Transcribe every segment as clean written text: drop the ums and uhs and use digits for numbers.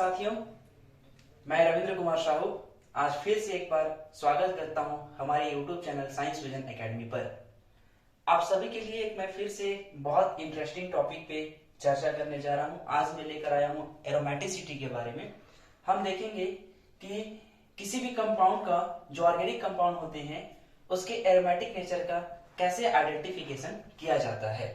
साथियों, मैं रविंद्र कुमार साहू आज फिर से एक बार स्वागत करता हूं हमारे YouTube channel science vision academy पर। आप सभी के लिए मैं फिर से बहुत इंटरेस्टिंग टॉपिक पे चर्चा करने जा रहा हूं। आज मैं लेकर आया हूं एरोमेटिसिटी के बारे में। हम देखेंगे कि किसी भी कंपाउंड का जो ऑर्गेनिक कंपाउंड होते हैं उसके एरोमेटिक नेचर का कैसे आइडेंटिफिकेशन किया जाता है।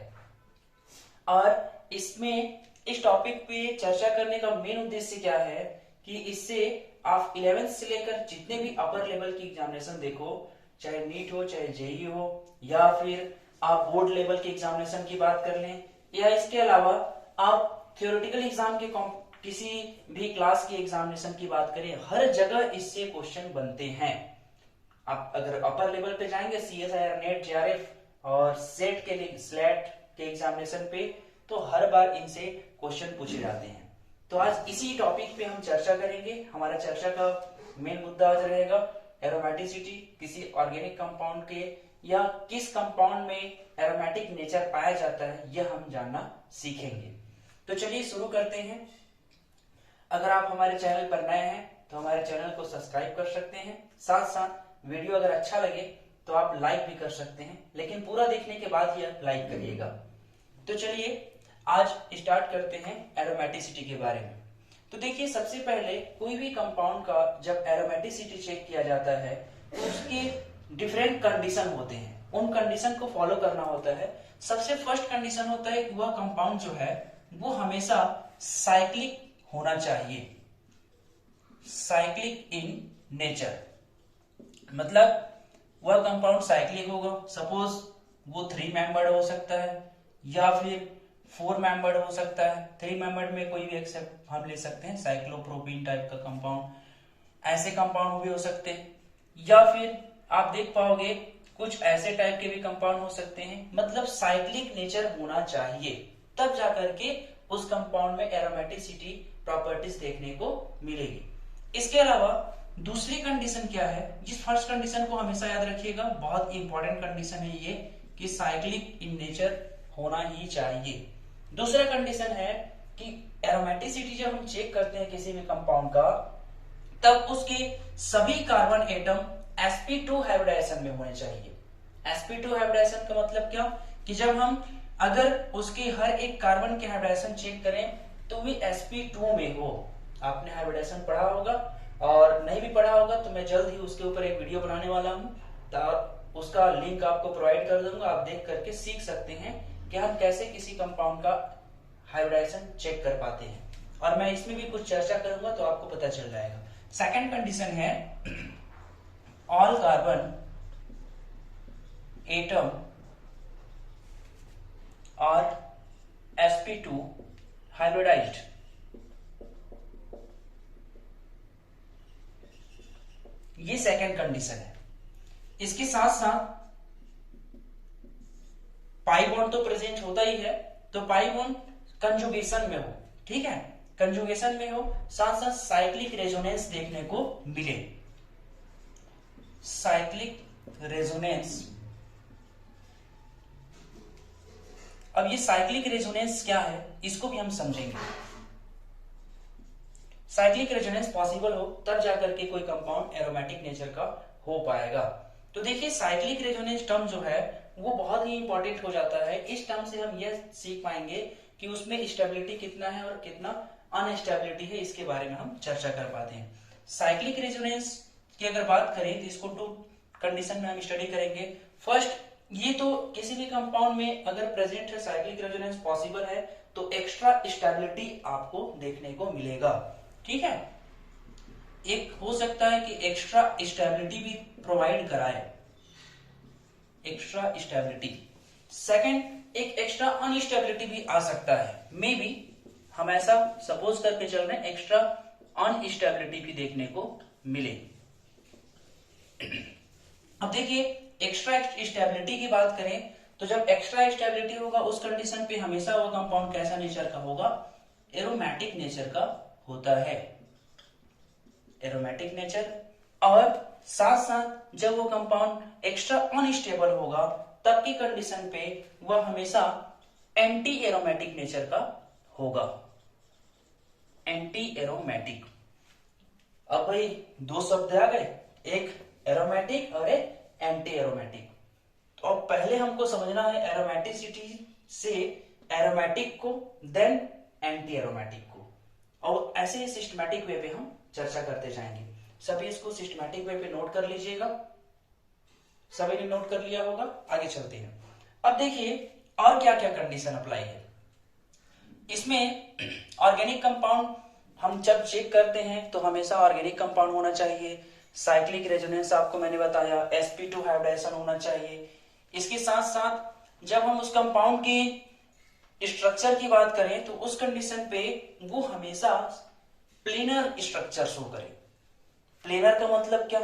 और इसमें इस टॉपिक पे चर्चा करने का मेन उद्देश्य क्या है कि इससे आप 11th से लेकर जितने भी अपर लेवल की एग्जामिनेशन देखो, चाहे नीट हो, चाहे जेईई हो, या फिर आप बोर्ड लेवल के एग्जामिनेशन की बात कर लें, या इसके अलावा आप थियोरेटिकल एग्जाम के किसी भी क्लास की एग्जामिनेशन की बात करें, हर जगह इससे क्वेश्चन बनते हैं। आप अगर अपर लेवल पे जाएंगे CSIR, नेट, JRF और सेट के लिए स्लेट के एग्जामिनेशन पे, तो हर बार इनसे क्वेश्चन पूछे जाते हैं। तो आज इसी टॉपिक पे हम चर्चा करेंगे। हमारा चर्चा का मेन मुद्दा आज रहेगा एरोमेटिसिटी, किसी ऑर्गेनिक कंपाउंड के या किस कंपाउंड में एरोमेटिक नेचर पाया जाता है, यह हम जानना सीखेंगे। तो चलिए शुरू करते हैं। अगर आप हमारे चैनल पर नए हैं तो हमारे चैनल को सब्सक्राइब कर सकते हैं। साथ साथ वीडियो अगर अच्छा लगे तो आप लाइक भी कर सकते हैं, लेकिन पूरा देखने के बाद ही आप लाइक करिएगा। तो चलिए आज स्टार्ट करते हैं एरोमेटिसिटी के बारे में। तो देखिए, सबसे पहले कोई भी कंपाउंड का जब एरोमेटिसिटी चेक किया जाता है तो उसके डिफरेंट कंडीशन होते हैं, उन कंडीशन को फॉलो करना होता है। सबसे फर्स्ट कंडीशन होता है वह कंपाउंड जो है वो हमेशा साइक्लिक होना चाहिए, साइक्लिक इन नेचर। मतलब वह कंपाउंड साइक्लिक होगा। सपोज वो 3 मेंबर्ड हो सकता है या फिर 4 मेंबर्ड हो सकता है। 3 मेंबर्ड में कोई भी एक्सेप्ट हम ले सकते हैं, साइक्लोप्रोपीन टाइप का कंपाउंड, ऐसे कंपाउंड भी हो सकते हैं। या फिर आप देख पाओगे कुछ ऐसे टाइप के भी कंपाउंड हो सकते हैं। मतलब साइक्लिक नेचर होना चाहिए, तब जाकर के उस कंपाउंड में एरोमेटिसिटी प्रॉपर्टीज देखने को मिलेगी। इसके अलावा दूसरी कंडीशन क्या है, जिस फर्स्ट कंडीशन को हमेशा याद रखिएगा, बहुत इंपॉर्टेंट कंडीशन है ये कि साइक्लिक इन नेचर होना ही चाहिए। दूसरा कंडीशन है कि एरोमेटिसिटी जब हम चेक करते हैं किसी भी कंपाउंड का, तब उसके सभी कार्बन एटम sp2 हाइब्रिडाइजेशन में होने चाहिए। sp2 हाइब्रिडाइजेशन का मतलब क्या कि जब हम अगर उसके हर एक कार्बन के हाइब्रिडाइजेशन चेक करें तो भी sp2 में हो। आपने हाइब्रिडाइजेशन पढ़ा होगा, और नहीं भी पढ़ा होगा तो मैं जल्द ही उसके ऊपर एक वीडियो बनाने वाला हूं, तो उसका लिंक आपको प्रोवाइड कर दूंगा। आप देख करके सीख सकते हैं कि हम कैसे किसी कंपाउंड का हाइब्रिडाइजेशन चेक कर पाते हैं, और मैं इसमें भी कुछ चर्चा करूंगा तो आपको पता चल जाएगा। सेकंड कंडीशन है ऑल कार्बन एटम और sp2 हाइब्रिडाइज्ड। ये सेकंड कंडीशन है। इसके साथ साथ पाई बॉन्ड तो प्रेजेंट होता ही है, तो पाई बॉन्ड कंजुगेशन में हो, ठीक है, कंजुगेशन में हो, साथ साथ साइक्लिक रेजोनेंस देखने को मिले। Cyclic resonance. अब ये साइक्लिक रेजोनेंस क्या है, इसको भी हम समझेंगे। साइक्लिक रेजोनेंस पॉसिबल हो तब जाकर के कोई कंपाउंड एरोमेटिक नेचर का हो पाएगा। तो देखिए, साइक्लिक रेजोनेंस टर्म जो है वो बहुत ही इंपॉर्टेंट हो जाता है। इस टर्म से हम यह सीख पाएंगे कि उसमें स्टेबिलिटी कितना है और कितना अनस्टेबिलिटी है, इसके बारे में हम चर्चा कर पाते हैं। साइक्लिक रेजोनेंस की अगर बात करें तो इसको 2 कंडीशन में हम स्टडी करेंगे। फर्स्ट, ये तो किसी भी कंपाउंड में अगर प्रेजेंट है, साइक्लिक रेजोनेंस पॉसिबल है, तो एक्स्ट्रा स्टेबिलिटी आपको देखने को मिलेगा, ठीक है। एक हो सकता है कि एक्स्ट्रा स्टेबिलिटी भी प्रोवाइड कराए, एक्स्ट्रा स्टेबिलिटी। सेकंड, एक एक्स्ट्रा अनस्टेबिलिटी भी आ सकता है। मे बी हम ऐसा सपोज करके चल रहे हैं, एक्स्ट्रा अनस्टेबिलिटी भी देखने को मिले। अब देखिए, एक्स्ट्रा स्टेबिलिटी की बात करें तो जब एक्स्ट्रा स्टेबिलिटी होगा उस कंडीशन पे हमेशा वो कंपाउंड कैसा नेचर का होगा, एरोमेटिक नेचर का होता है, एरोमेटिक नेचर। और साथ साथ जब वो कंपाउंड एक्स्ट्रा अनस्टेबल होगा तब की कंडीशन पे वह हमेशा एंटी एरोमेटिक नेचर का होगा। Anti aromatic. अब भाई दो शब्द आ गए, एक एरोमेटिक और एक एंटी एरोमेटिक। तो अब पहले हमको समझना है एरोमेटिसिटी से एरोमेटिक को, देन एंटी एरोमेटिक को, और ऐसे ही सिस्टमैटिक वे पे हम चर्चा करते जाएंगे। सभी इसको सिस्टमैटिक वे पे नोट कर लीजिएगा। सभी ने नोट कर लिया होगा। आगे चलते हैं। अब देखिए और क्या क्या कंडीशन अप्लाई है इसमें। ऑर्गेनिक कंपाउंड हम जब चेक करते हैं तो हमेशा ऑर्गेनिक कंपाउंड होना चाहिए। साइक्लिक रेजोनेंस आपको मैंने बताया, sp2 हाइब्रिडाइजेशन होना चाहिए। इसके साथ साथ जब हम उस कंपाउंड की स्ट्रक्चर की बात करें तो उस कंडीशन पे वो हमेशा प्लेनर स्ट्रक्चर शो करे। प्लेनर का मतलब क्या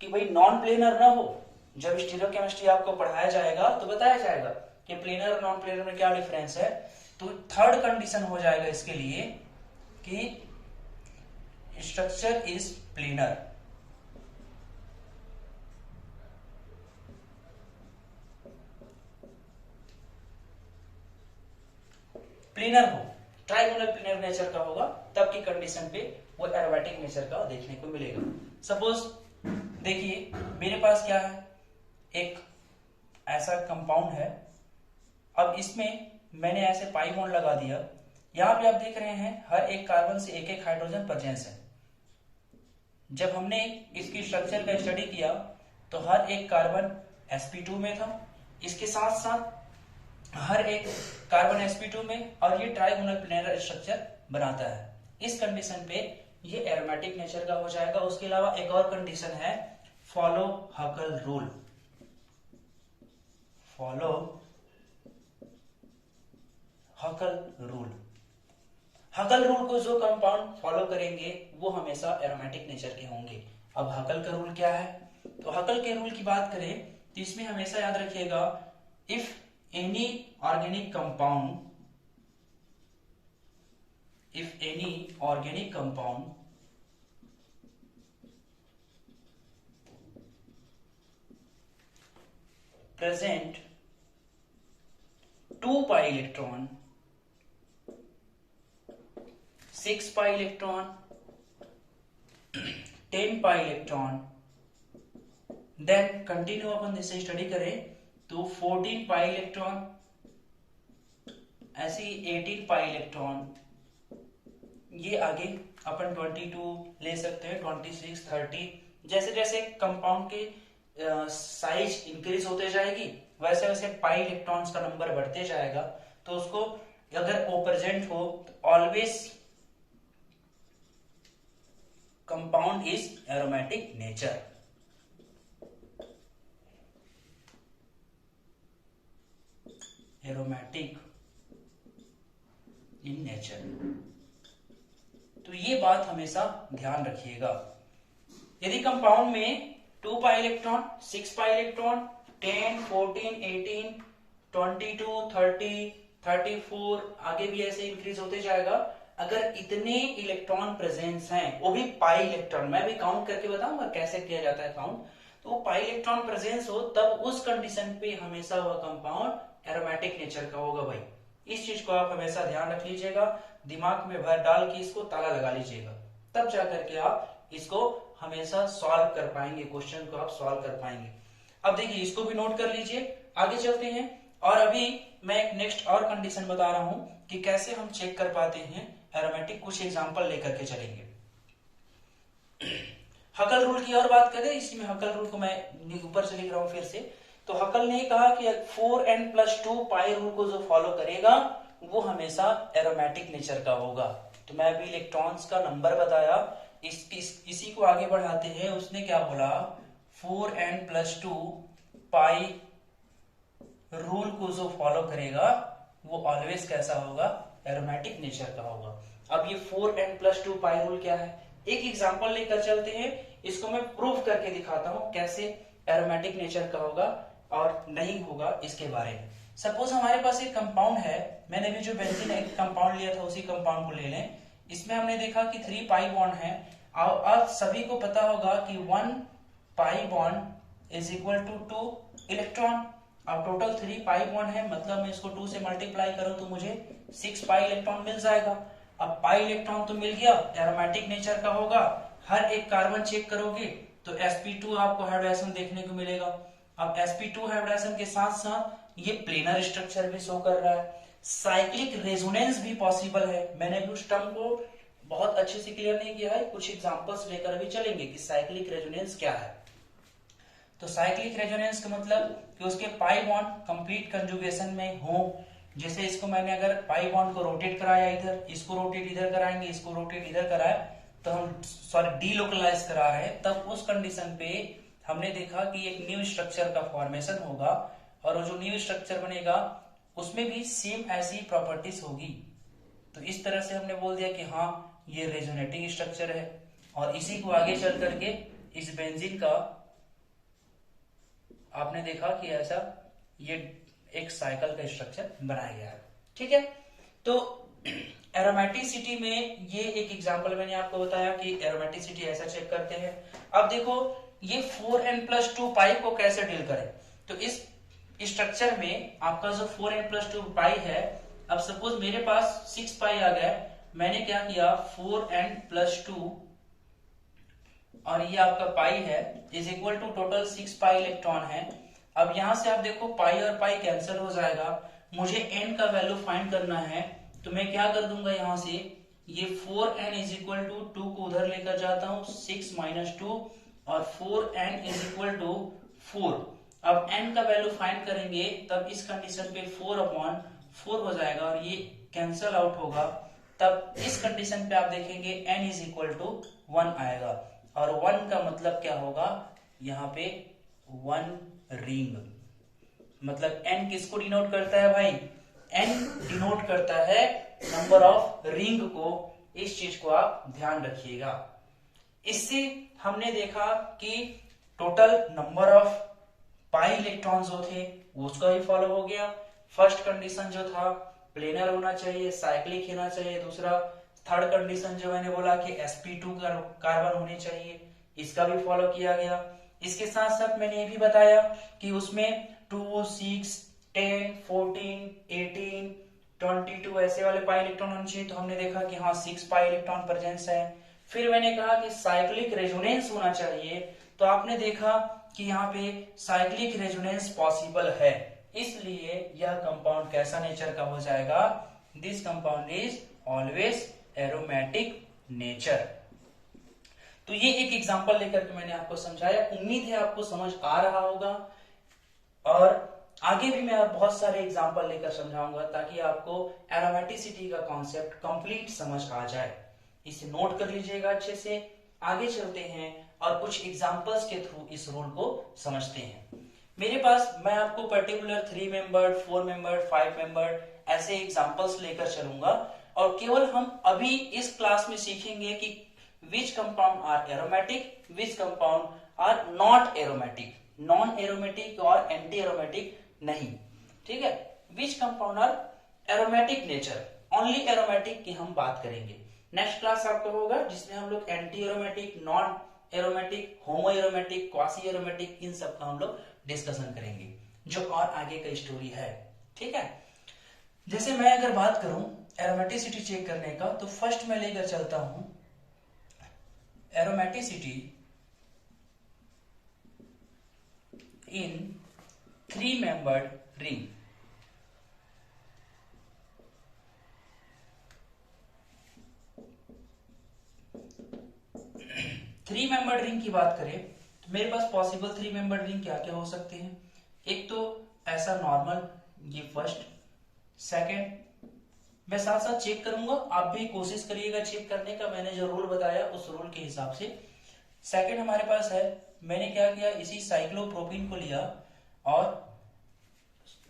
कि भाई नॉन प्लेनर ना हो। जब स्टीरियोकेमिस्ट्री आपको पढ़ाया जाएगा तो बताया जाएगा कि प्लेनर और नॉन प्लेनर में क्या डिफरेंस है। तो थर्ड कंडीशन हो जाएगा इसके लिए कि स्ट्रक्चर इज प्लेनर। प्लेनर हो, ट्राइगोनल प्लेनर नेचर का होगा, तब की कंडीशन पे वो एरोमेटिक नेचर का देखने को मिलेगा। सपोज देखिए मेरे पास क्या है, एक ऐसा कंपाउंड है। अब इसमें मैंने ऐसे पाई बॉन्ड लगा दिया। यहां पे आप देख रहे हैं हर एक कार्बन से एक एक हाइड्रोजन प्रेजेंस है। जब हमने इसकी स्ट्रक्चर का स्टडी किया तो हर एक कार्बन sp2 में था। इसके साथ साथ हर एक कार्बन sp2 में, और ये ट्राइगोनल प्लेनर स्ट्रक्चर बनाता है। इस कंडीशन पे ये एरोमेटिक नेचर का हो जाएगा। उसके अलावा एक और कंडीशन है, follow हकल rule. Follow हकल rule. हकल rule को जो कंपाउंड फॉलो करेंगे वो हमेशा एरोमेटिक नेचर के होंगे। अब हकल का रूल क्या है, तो हकल के रूल की बात करें तो इसमें हमेशा याद रखिएगा, if any organic compound present 2 pi electron, 6 pi electron, 10 pi electron, then continue अपन इसे स्टडी करें तो 14 pi electron, ऐसे ही 18 pi electron, ये आगे अपन 22 ले सकते हैं, 26, 30। जैसे जैसे कंपाउंड के साइज इंक्रीज होते जाएगी वैसे वैसे पाई इलेक्ट्रॉन्स का नंबर बढ़ते जाएगा। तो उसको अगर ओ प्रेजेंट हो तो always compound is aromatic nature. Aromatic in nature. तो ये बात हमेशा ध्यान रखिएगा। यदि कंपाउंड में 2 पाई इलेक्ट्रॉन, 6 पाई इलेक्ट्रॉन, 10, 14, 18, 22, 30, 34 आगे भी ऐसे इंक्रीज होते जाएगा। अगर इतने इलेक्ट्रॉन प्रेजेंस हैं, वो भी पाई इलेक्ट्रॉन, मैं भी काउंट करके बताऊंगा कैसे किया जाता है काउंट, तो वो पाई इलेक्ट्रॉन प्रेजेंस हो तब उस कंडीशन पे हमेशा वह कंपाउंड एरोमेटिक नेचर का होगा। भाई इस चीज को आप हमेशा ध्यान रख लीजिएगा, दिमाग में भर डाल के इसको ताला लगा लीजिएगा, तब जाकर के आप इसको हमेशा सॉल्व कर पाएंगे, क्वेश्चन को आप सॉल्व कर पाएंगे। अब देखिए इसको भी नोट कर लीजिए। आगे चलते हैं और अभी मैं एक नेक्स्ट और कंडीशन बता रहा हूं कि कैसे हम चेक कर पाते हैं एरोमेटिक। कुछ एग्जांपल लेकर के चलेंगे। हकल रूल की और बात करें, इसमें हकल रूल को मैं ऊपर से लिख रहा हूं फिर से। तो हकल ने कहा कि 4n+2 पाई रूल को जो फॉलो करेगा वो हमेशा एरोमेटिक नेचर का होगा। तो मैं अभी इलेक्ट्रॉन्स का नंबर बताया, इसी को आगे बढ़ाते हैं। उसने क्या बोला, 4n+2 पाई रूल को जो फॉलो करेगा वो ऑलवेज कैसा होगा, एरोमेटिक नेचर का होगा। अब ये 4n+2 पाई रूल क्या है, एक एग्जांपल लेकर चलते हैं, इसको मैं प्रूफ करके दिखाता हूं कैसे एरोमेटिक नेचर का होगा और नहीं होगा इसके बारे में। सपोज हमारे पास एक कंपाउंड है, मैंने भी जो बेंजीन एक कंपाउंड लिया था उसी कंपाउंड को ले लें। इसमें हमने देखा कि 3 पाई बॉन्ड है। अब सभी को पता होगा कि 1 pi bond is equal to 2 electron. अब टोटल 3 पाई बॉन्ड है, मतलब मैं इसको 2 से मल्टीप्लाई करूं तो मुझे 6 पाई इलेक्ट्रॉन मिल जाएगा। अब पाई इलेक्ट्रॉन तो मिल गया, एरोमेटिक नेचर का होगा, हर एक कार्बन चेक करोगे तो sp2 आपको हाइब्रिडाइजेशन देखने को मिलेगा। अब sp2 हाइब्रिडाइजेशन के साथ साथ ये प्लेनर स्ट्रक्चर भी शो कर रहा है, साइक्लिक रेजोनेंस भी पॉसिबल है। मैंने भी उस टर्म को बहुत अच्छे से क्लियर नहीं किया है, कुछ एग्जांपल्स लेकर भी चलेंगे कि साइक्लिक रेजोनेंस क्या है। तो साइक्लिक रेजोनेंस का मतलब कि उसके पाई बॉन्ड कंप्लीट कंजुगेशन में हो। जैसे इसको मैंने अगर पाई बॉन्ड को रोटेट कराया इधर, इसको रोटेट इधर कराएंगे, इसको रोटेट इधर कराया, तो हम सॉरी डीलोकलाइज करा रहे हैं, तब उस कंडीशन पे हमने देखा कि एक न्यू स्ट्रक्चर का फॉर्मेशन होगा, और वो जो न्यू स्ट्रक्चर बनेगा उसमें भी सेम ऐसी प्रॉपर्टीज होगी। तो इस तरह से हमने बोल दिया कि हाँ ये रेजोनेटिंग स्ट्रक्चर है, और इसी को आगे चल करके इस बेंजीन का आपने देखा कि ऐसा ये एक साइकिल का स्ट्रक्चर बनाया गया है। ठीक है, तो एरोमेटिसिटी में ये एक एग्जांपल मैंने आपको बताया कि एरोमेटिसिटी ऐसा चेक करते हैं। अब देखो ये 4n+2 पाई को कैसे डील करें। तो इस स्ट्रक्चर में आपका जो 4n+2 पाई है, अब सपोज मेरे पास 6 पाई आ गया, मैंने क्या किया 4n+2 और ये आपका पाई है is equal to total 6 pi electron है। अब यहां से आप देखो पाई और पाई कैंसिल हो जाएगा, मुझे n का वैल्यू फाइंड करना है, तो मैं क्या कर दूंगा यहां से ये 4n इज इक्वल टू 2 को उधर लेकर जाता हूं 6 - 2 और 4n इज इक्वल टू 4। अब n का वैल्यू फाइंड करेंगे तब इस कंडीशन पे 4/4 हो जाएगा और ये कैंसिल आउट होगा, तब इस कंडीशन पे आप देखेंगे n इज इक्वल टू 1 आएगा, और 1 का मतलब क्या होगा यहाँ पे 1 रिंग। मतलब n किसको डिनोट करता है भाई, n डिनोट करता है नंबर ऑफ रिंग को। इस चीज को आप ध्यान रखिएगा। इससे हमने देखा कि total number of pi electron जो थे उसका भी फॉलो हो गया। फर्स्ट कंडीशन जो था प्लेनर होना चाहिए, साइक्लिक होना चाहिए। दूसरा थर्ड कंडीशन जो मैंने बोला कि sp2 कार्बन होने चाहिए, इसका भी फॉलो किया गया। इसके साथ साथ मैंने ये भी बताया कि उसमें 2, 6, 10, 14, 18, 22 ऐसे वाले पाई इलेक्ट्रॉन होने चाहिए। तो हमने देखा कि हाँ 6 पाई इलेक्ट्रॉन प्रेजेंस है। फिर मैंने कहा कि साइक्लिक रेजोनेंस होना चाहिए, तो आपने देखा कि यहाँ पे साइक्लिक रेजोनेंस पॉसिबल है, इसलिए यह कंपाउंड कैसा नेचर का हो जाएगा, this compound is always aromatic nature. तो ये एक एग्जांपल लेकर के मैंने आपको समझाया, उम्मीद है आपको समझ आ रहा होगा, और आगे भी मैं बहुत सारे एग्जांपल लेकर समझाऊंगा ताकि आपको एरोमेटिसिटी का कॉन्सेप्ट कंप्लीट समझ आ जाए। इसे नोट कर लीजिएगा अच्छे से। आगे चलते हैं और कुछ एग्जांपल्स के थ्रू इस रूल को समझते हैं। मेरे पास मैं आपको पर्टिकुलर 3 मेंबर्ड, 4 मेंबर्ड, 5 मेंबर्ड ऐसे एग्जांपल्स लेकर चलूंगा, और केवल हम अभी इस क्लास में सीखेंगे कि which compound are aromatic, which compound are not aromatic, non aromatic और एंटी एरोमेटिक नहीं। ठीक है, which compound are aromatic nature, only aromatic की हम बात करेंगे। नेक्स्ट क्लास आपका होगा जिसमें हम लोग anti aromatic, non aromatic, homo aromatic, quasi aromatic, इन सब का हम लोग डिस्कशन करेंगे, जो और आगे का स्टोरी है। ठीक है, जैसे मैं अगर बात करूं एरोमेटिसिटी चेक करने का, तो फर्स्ट मैं लेकर चलता हूं aromaticity in 3-membered ring। 3-membered ring की बात करें तो मेरे पास पॉसिबल 3-membered रिंग क्या क्या हो सकते हैं। एक तो ऐसा नॉर्मल, ये फर्स्ट। सेकंड मैं साथ साथ चेक करूंगा, आप भी कोशिश करिएगा चेक करने का, मैंने जो रूल बताया उस रूल के हिसाब से। सेकंड हमारे पास है, मैंने क्या किया, इसी साइक्लोप्रोपीन को लिया और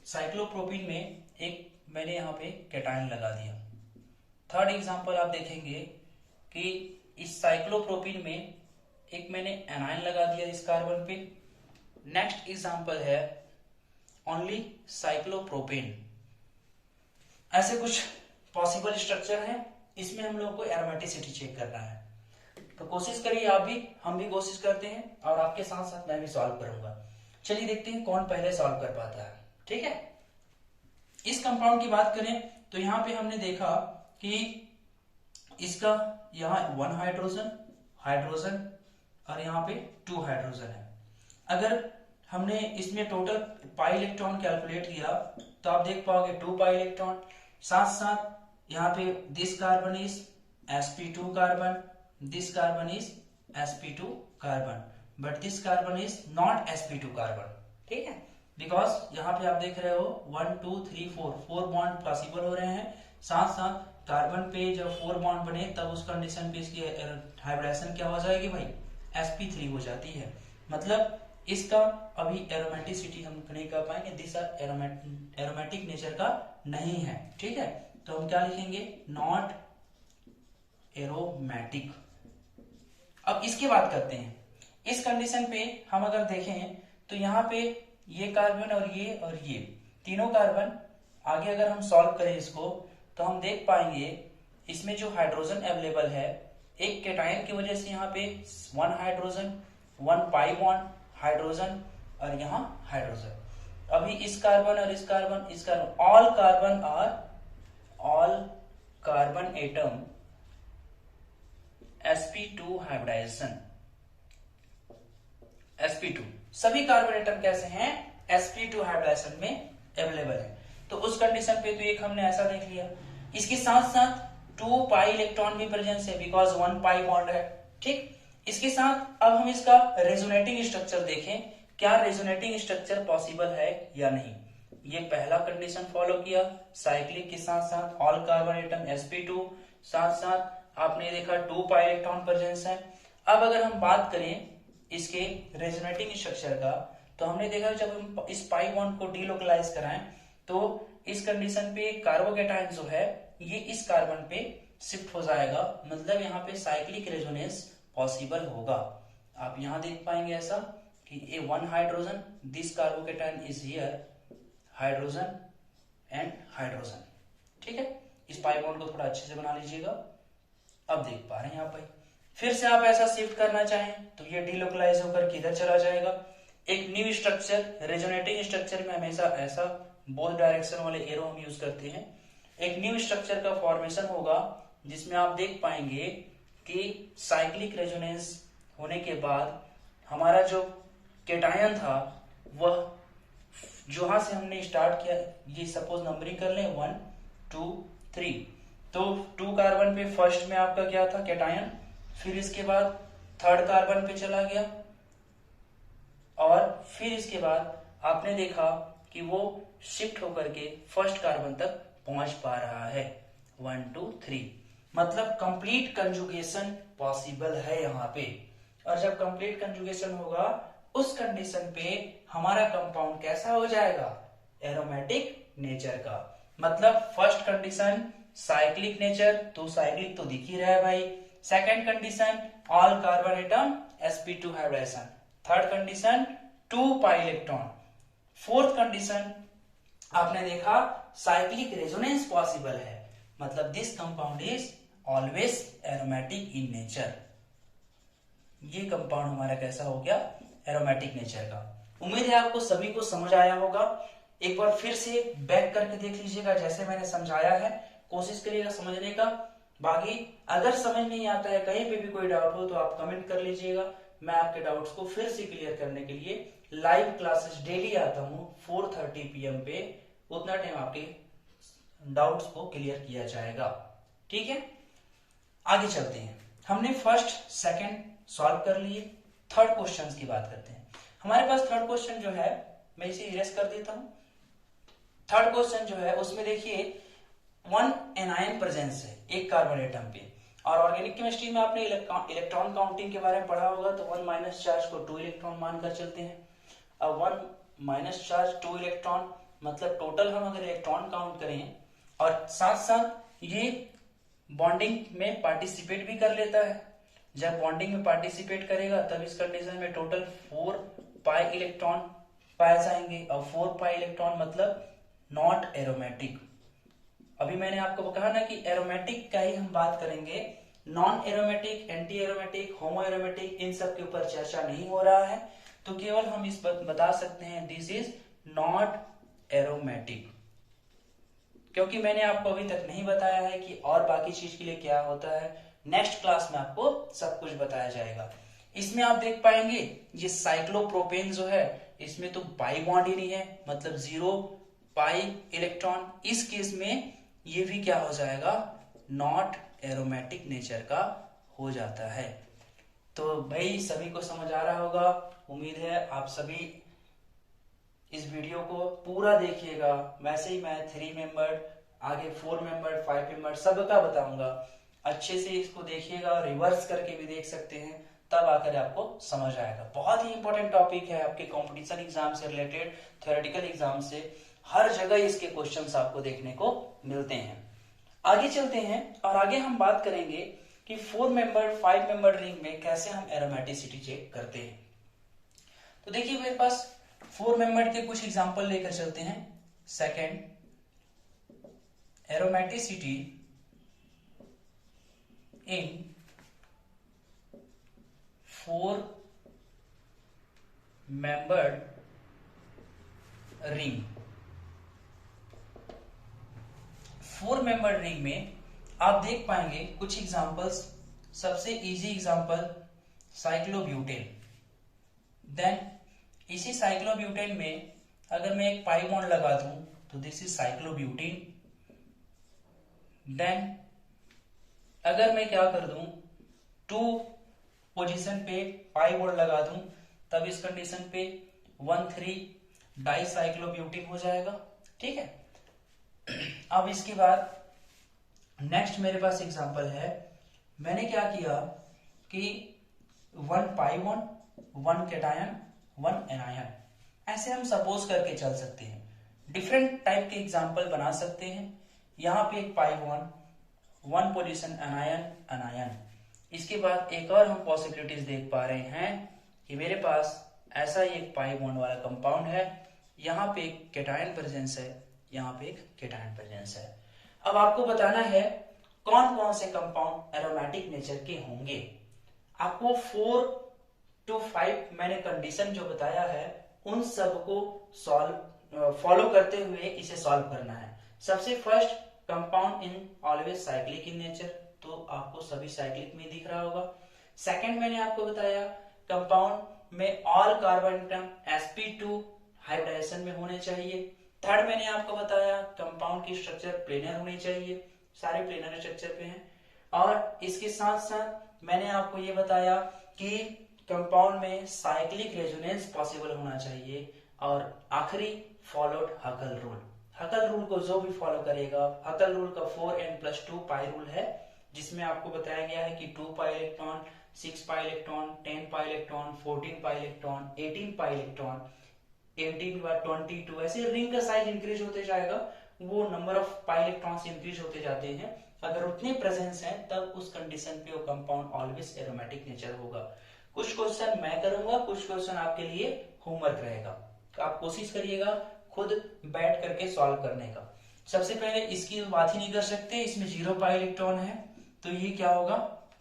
साइक्लोप्रोपीन में एक मैंने यहाँ पे कैटायन लगा दिया। थर्ड एग्जांपल आप देखेंगे कि इस साइक्लोप्रोपीन में एक मैंने एनायन लगा दिया इस कार्बन पे। नेक्स्ट एग्जांपल है ओनली साइक्लोप्रोपेन। ऐसे कुछ पॉसिबल स्ट्रक्चर है, इसमें हम लोग को एरोमेटिसिटी चेक करना है। तो कोशिश करिए आप भी, हम भी कोशिश करते हैं, और आपके साथ साथ मैं भी सॉल्व करूंगा। चलिए देखते हैं कौन पहले सॉल्व कर पाता है। ठीक है, इस कंपाउंड की बात करें तो यहां पे हमने देखा कि इसका यहाँ 1 हाइड्रोजन हाइड्रोजन और यहाँ पे 2 हाइड्रोजन है। अगर हमने इसमें टोटल पाई इलेक्ट्रॉन कैलकुलेट किया तो आप देख पाओगे 2 पाई इलेक्ट्रॉन। साथ साथ यहाँ पे this carbon is sp2 carbon, this carbon is sp2 carbon, but this carbon is not sp2 carbon. ठीक है, बिकॉज यहाँ पे आप देख रहे हो 1 2 3 4 बॉन्ड पॉसिबल हो रहे हैं। साथ साथ कार्बन पे जब 4 बॉन्ड बने तब उस कंडीशन पे इसकी हाइब्रिडेशन क्या हो जाएगी भाई, sp3 हो जाती है। मतलब इसका अभी एरोमेटिसिटी हम नहीं कर पाएंगे, दिस एरोमेटिक नेचर का नहीं है। ठीक है, तो हम क्या लिखेंगे, नॉट एरोमेटिक। अब इसकी बात करते हैं। इस कंडीशन पे हम अगर देखें तो यहाँ पे ये कार्बन और ये तीनों कार्बन, आगे अगर हम सॉल्व करें इसको तो हम देख पाएंगे इसमें जो हाइड्रोजन अवेलेबल है, एक कैटायन की वजह से यहाँ पे 1 हाइड्रोजन 1 पाई बॉन्ड हाइड्रोजन और यहाँ हाइड्रोजन। अभी इस कार्बन और इस carbon all carbon atom sp2 hybridization, sp2 सभी कार्बन एटम कैसे हैं, sp2 हाइब्रिडाइजेशन में अवेलेबल है। तो उस कंडीशन पे तो एक हमने ऐसा देख लिया। इसके साथ साथ 2 पाई इलेक्ट्रॉन भी प्रेजेंस है बिकॉज 1 पाई बॉन्ड है। ठीक, इसके साथ अब हम इसका रेजोनेटिंग स्ट्रक्चर देखें, क्या रेजोनेटिंग स्ट्रक्चर पॉसिबल है या नहीं। ये पहला कंडीशन फॉलो किया, साइक्लिक के साथ साथ ऑल कार्बन एटम sp2, साथ साथ आपने देखा 2 पाई इलेक्ट्रॉन प्रेजेंस है। अब अगर हम बात करें इसके रेजोनेटिंग स्ट्रक्चर का तो हमने देखा जब हम इस पाई बॉन्ड को डीलोकलाइज कराएं तो इस कंडीशन पे कार्बोकैटायन जो है ये इस कार्बन पे शिफ्ट हो जाएगा, मतलब यहाँ पे साइक्लिक रेजोनेंस पॉसिबल होगा। आप यहाँ देख पाएंगे ऐसा कि ए 1 hydrogen, this carbocation is here, hydrogen and hydrogen. ठीक है, इस पाई बॉन्ड को थोड़ा अच्छे से बना लीजिएगा। अब देख पा रहे हैं यहाँ पे फिर से आप ऐसा शिफ्ट करना चाहें तो ये डीलोकलाइज होकर किधर चला जाएगा, एक न्यू स्ट्रक्चर। रेजोनेटिंग स्ट्रक्चर में हमेशा ऐसा बोथ डायरेक्शन वाले एरो हम यूज करते हैं। एक न्यू स्ट्रक्चर का फॉर्मेशन होगा जिसमें आप देख पाएंगे कि साइक्लिक रेजोनेंस होने के बाद हमारा जो कैटायन था वह जहां से हमने स्टार्ट किया, ये सपोज नंबरिंग कर लें 1 2 3, तो 2 कार्बन पे फर्स्ट में आपका क्या था कैटायन, फिर इसके बाद 3rd कार्बन पे चला गया और फिर इसके बाद आपने देखा कि वो शिफ्ट होकर के 1st कार्बन तक पहुंच पा रहा है 1 2 3, मतलब कंप्लीट कंजुगेशन पॉसिबल है यहाँ पे। और जब कंप्लीट कंजुगेशन होगा उस कंडीशन पे हमारा कंपाउंड कैसा हो जाएगा, एरोमेटिक नेचर का। मतलब फर्स्ट कंडीशन साइक्लिक नेचर, तो साइक्लिक तो दिख ही रहा है भाई। Second condition all carbon atom sp2 hybridization. Third condition 2 pi electron. Fourth condition आपने देखा साइक्लिक रेजोनेंस पॉसिबल है, मतलब this compound is always aromatic in nature. ये कंपाउंड हमारा कैसा हो गया, एरोमेटिक नेचर का। उम्मीद है आपको सभी को समझ आया होगा। एक बार फिर से बैक करके देख लीजिएगा जैसे मैंने समझाया है, कोशिश करिएगा समझने का। बाकी अगर समझ नहीं आता है, कहीं पे भी कोई डाउट हो तो आप कमेंट कर लीजिएगा। मैं आपके डाउट्स को फिर से क्लियर करने के लिए लाइव क्लासेस डेली आता हूँ 4:30 PM पे, उतना टाइम आपके डाउट्स को क्लियर किया जाएगा। ठीक है, आगे चलते हैं। हमने फर्स्ट सेकंड सॉल्व कर लिए, थर्ड क्वेश्चन की बात करते हैं। हमारे पास थर्ड क्वेश्चन जो है, मैं इसे इरेज कर देता हूं। थर्ड क्वेश्चन जो है उसमें देखिए 1 एनायन प्रेजेंस है एक कार्बन एटम पे, और ऑर्गेनिक केमिस्ट्री में आपने इलेक्ट्रॉन काउंटिंग के बारे में पढ़ा होगा, तो 1 माइनस चार्ज को 2 इलेक्ट्रॉन मानकर चलते हैं। अब 1 माइनस चार्ज 2 इलेक्ट्रॉन, मतलब टोटल हम अगर इलेक्ट्रॉन काउंट करें और साथ साथ ये बॉन्डिंग में पार्टिसिपेट भी कर लेता है। जब बॉन्डिंग में पार्टिसिपेट करेगा तब इस कंडीशन में टोटल 4 पाई इलेक्ट्रॉन पाए जाएंगे, और 4 पाई इलेक्ट्रॉन मतलब नॉट एरोमेटिक। अभी मैंने आपको कहा ना कि एरोमेटिक का ही हम बात करेंगे, non aromatic, anti aromatic, homo aromatic, इन सब के ऊपर चर्चा नहीं हो रहा है। तो केवल हम इस पर बता सकते हैं दिस इज नॉट एरोमेटिक। क्योंकि मैंने आपको अभी तक नहीं बताया है कि और बाकी चीज के लिए क्या होता है। नेक्स्ट क्लास में आपको सब कुछ बताया जाएगा। इसमें आप देख पाएंगे ये साइक्लोप्रोपेन जो है इसमें तो पाई बॉन्ड ही नहीं है, मतलब 0 पाई इलेक्ट्रॉन। इस केस में ये भी क्या हो जाएगा, नॉट एरोमेटिक नेचर का हो जाता है। तो भाई सभी को समझ आ रहा होगा, उम्मीद है आप सभी इस वीडियो को पूरा देखिएगा। वैसे ही मैं 3 मेंबर, आगे 4 मेंबर, 5 मेंबर सबका बताऊंगा। अच्छे से इसको देखिएगा, रिवर्स करके भी देख सकते हैं, तब आकर आपको समझ आएगा। बहुत ही इंपॉर्टेंट टॉपिक है आपके कंपटीशन एग्जाम से रिलेटेड, थ्योरेटिकल एग्जाम से हर जगह इसके क्वेश्चंस आपको देखने को मिलते हैं। आगे चलते हैं और आगे हम बात करेंगे कि 4 मेंबर 5 मेंबर रिंग में कैसे हम एरोमेटिसिटी चेक करते हैं। तो देखिए मेरे पास 4 मेंबर के कुछ एग्जांपल लेकर चलते हैं। सेकंड, एरोमेटिसिटी इन 4 मेंबर्ड रिंग। 4 मेंबर्ड रिंग में आप देख पाएंगे कुछ एग्जांपल्स। सबसे इजी एग्जांपल साइक्लोब्यूटेन। देन इसी साइक्लोब्यूटेन में अगर मैं एक पाई बॉन्ड लगा दूं तो दिस इज साइक्लोब्यूटेन। देन अगर मैं क्या कर दूं, 2 पोजीशन पे पाई बॉन्ड लगा दूं तब इस कंडीशन पे 1,3 डाइसाइक्लोब्यूटेन हो जाएगा। ठीक है। अब इसके बाद नेक्स्ट मेरे पास एग्जांपल है, मैंने क्या किया कि 1 पाई बॉन्ड, 1 कैटायन, 1 एनायन, ऐसे हम सपोज करके चल सकते हैं। डिफरेंट टाइप के एग्जांपल बना सकते हैं। यहाँ पे एक pi bond, 1 position anion, anion. इसके बाद एक और हम पॉसिबिलिटीज देख पा रहे हैं कि मेरे पास ऐसा ही एक पाई बॉन्ड वाला कंपाउंड है, यहाँ पे एक कैटायन प्रेजेंस है, यहाँ पे एक कैटायन प्रेजेंस है। अब आपको बताना है कौन कौन से कंपाउंड एरोमेटिक नेचर के होंगे। आपको 4 to 5 मैंने कंडीशन जो बताया है उन सबको फॉलो करते हुए इसे सॉल्व करना है। सबसे first, compound in always cyclic in nature, तो आपको सभी साइक्लिक में दिख रहा होगा। सेकंड मैंने आपको बताया कंपाउंड में all carbon atom sp2 hybridisation में होने चाहिए। थर्ड मैंने आपको बताया कंपाउंड की स्ट्रक्चर प्लेनर होनी चाहिए, सारे प्लेनर स्ट्रक्चर पे हैं। और इसके साथ साथ मैंने आपको ये बताया कि कंपाउंड में साइक्लिक रेजोनेंस पॉसिबल होना चाहिए। और आखिरी, फॉलोड हकल रूल। हकल रूल को जो भी फॉलो करेगा, हकल रूल का 4n+2 पाई रूल है, जिसमें आपको बताया गया है कि 2 pi electron, 6 pi electron, 10 pi electron, 14 pi electron, 18 pi electron, 18 के बाद 22, ऐसे रिंग का साइज इंक्रीज होते जाएगा, वो number of pi electrons increase होते जाते हैं। अगर उतने प्रेजेंस हैं तब उस कंडीशन पे वो कंपाउंड ऑलवेज एरोमेटिक नेचर होगा। कुछ क्वेश्चन मैं करूंगा, कुछ क्वेश्चन आपके लिए होमवर्क रहेगा, तो आप कोशिश करिएगा खुद बैठ करके सॉल्व करने का। सबसे पहले इसकी बात ही नहीं कर सकते, इसमें 0 पाई इलेक्ट्रॉन है, तो ये क्या होगा,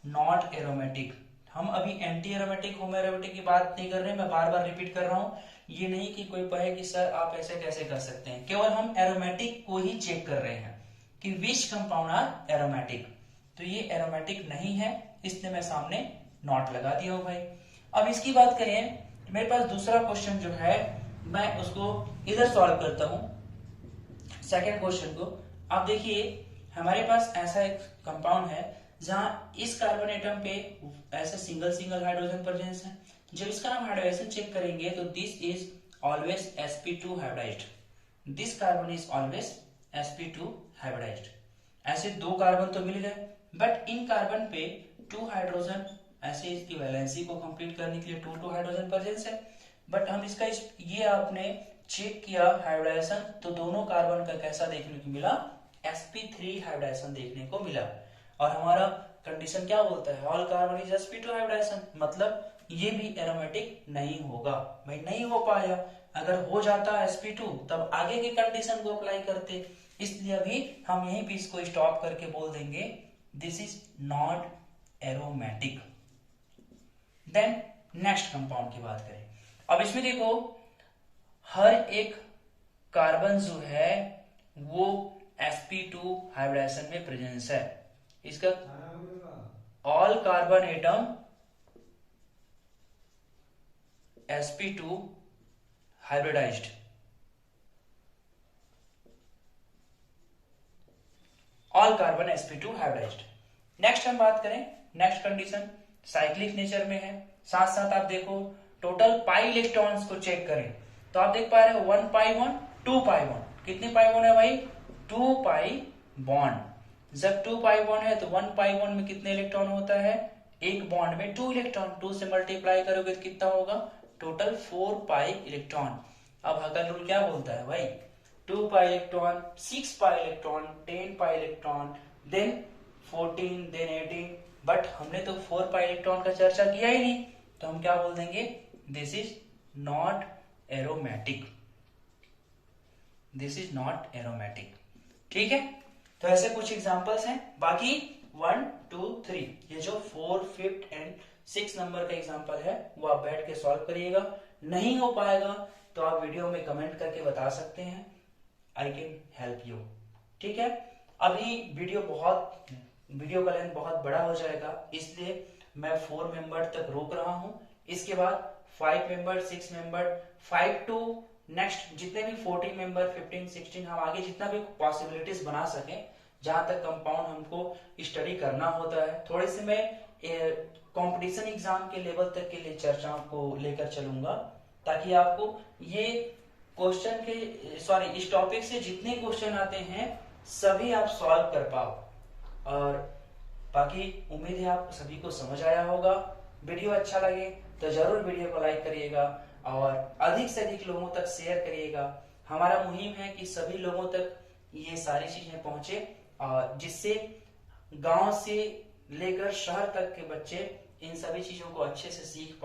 नॉट एरोमेटिक। हम अभी एंटी एरोमेटिक, होमो एरोमेटिक की बात नहीं कर रहे हैं, मैं बार बार रिपीट कर रहा हूं। ये नहीं कि कोई कहे कि सर आप ऐसे कैसे कर सकते हैं, केवल हम एरोमेटिक को ही चेक कर रहे हैं कि विच कंपाउंड आर एरोमेटिक। तो ये एरोमेटिक नहीं है, इसलिए मैं सामने नॉट लगा दिया हूं भाई। अब इसकी बात करें, मेरे पास दूसरा क्वेश्चन जो है मैं उसको इधर सॉल्व करता हूं। सेकेंड क्वेश्चन को आप देखिए, हमारे पास ऐसा एक कंपाउंड है जहां इस कार्बन एटम पे ऐसे सिंगल सिंगल हाइड्रोजन प्रेजेंस है। जब इसका हम हाइड्रोजन चेक करेंगे तो this is always sp2 hybridized, this carbon is always sp2 hybridized. ऐसे 2 कार्बन तो मिल गए, बट इन कार्बन पे 2 हाइड्रोजन, ऐसे इसकी वैलेंसी को कंप्लीट करने के लिए 2 हाइड्रोजन प्रेजेंस है। बट हम इसका ये आपने चेक किया हाइब्रिडाइजेशन, तो दोनों कार्बन का कैसा देखने को मिला, sp3 हाइब्रिडाइजेशन देखने को मिला। और हमारा कंडीशन क्या बोलता है, all carbon is sp2 hybridisation, मतलब ये भी एरोमेटिक नहीं होगा भाई, नहीं हो पाया। अगर हो जाता sp2 तब आगे की कंडीशन को अप्लाई करते, इसलिए अभी हम यहीं पे इसको स्टॉप करके बोल देंगे this is not aromatic. Then next compound की बात करें। अब इसमें देखो, हर एक कार्बन जो है वो sp2 हाइब्रिडाइजेशन में प्रेजेंस है। इसका all carbon atom sp2 hybridized, all carbon sp2 hybridized. Next हम बात करें, नेक्स्ट कंडीशन साइक्लिक नेचर में है। साथ साथ आप देखो टोटल पाई इलेक्ट्रॉन्स को चेक करें तो आप देख पा रहे हो 1 पाई 1 2 पाई 1, कितने पाई बॉन्ड है भाई 2 पाई बॉन्ड। जब 2 पाई बॉन्ड है तो 1 पाई बॉन्ड में कितने इलेक्ट्रॉन होता है, एक बॉन्ड में 2 इलेक्ट्रॉन, 2 से मल्टीप्लाई करोगे तो कितना होगा, टोटल 4 पाई इलेक्ट्रॉन। अब हकल रूल क्या बोलता है भाई, 2 pi electron, 6 pi electron, 10 pi electron, then 14, then 18, but हमने तो 4 पाई इलेक्ट्रॉन का चर्चा किया ही नहीं, तो हम क्या बोल देंगे, this is not aromatic, this is not aromatic. ठीक है, तो ऐसे कुछ एग्जांपल्स हैं। बाकी 1 2 3 ये जो 4 5 एंड 6 नंबर का एग्जांपल है वो आप बैठ के सॉल्व करिएगा। नहीं हो पाएगा तो आप वीडियो में कमेंट करके बता सकते हैं, आई कैन हेल्प यू। ठीक है, अभी वीडियो का लेंथ बहुत बड़ा हो जाएगा, इसलिए मैं 4 मेंबर तक रोक रहा हूं। इसके बाद 5 मेंबर, 6 मेंबर, 5 टू नेक्स्ट जितने भी 14 मेंबर, 15 16 हम आगे जितना भी पॉसिबिलिटीज बना सकें, जहां तक कंपाउंड हमको स्टडी करना होता है। थोड़े से मैं कंपटीशन एग्जाम के लेवल तक के लिए चर्चाओं को लेकर चलूंगा, ताकि आपको ये क्वेश्चन के इस टॉपिक से जितने क्वेश्चन आते हैं सभी आप सॉल्व कर पाओ। और बाकी उम्मीद है आप सभी को समझ आया होगा। वीडियो अच्छा लगे तो जरूर वीडियो को लाइक करिएगा और अधिक से अधिक लोगों तक शेयर करिएगा। हमारा मुहिम है कि सभी लोगों तक ये सारी चीजें पहुंचे, और जिससे गांव से लेकर शहर तक के बच्चे इन सभी चीजों को अच्छे से सीख पाए।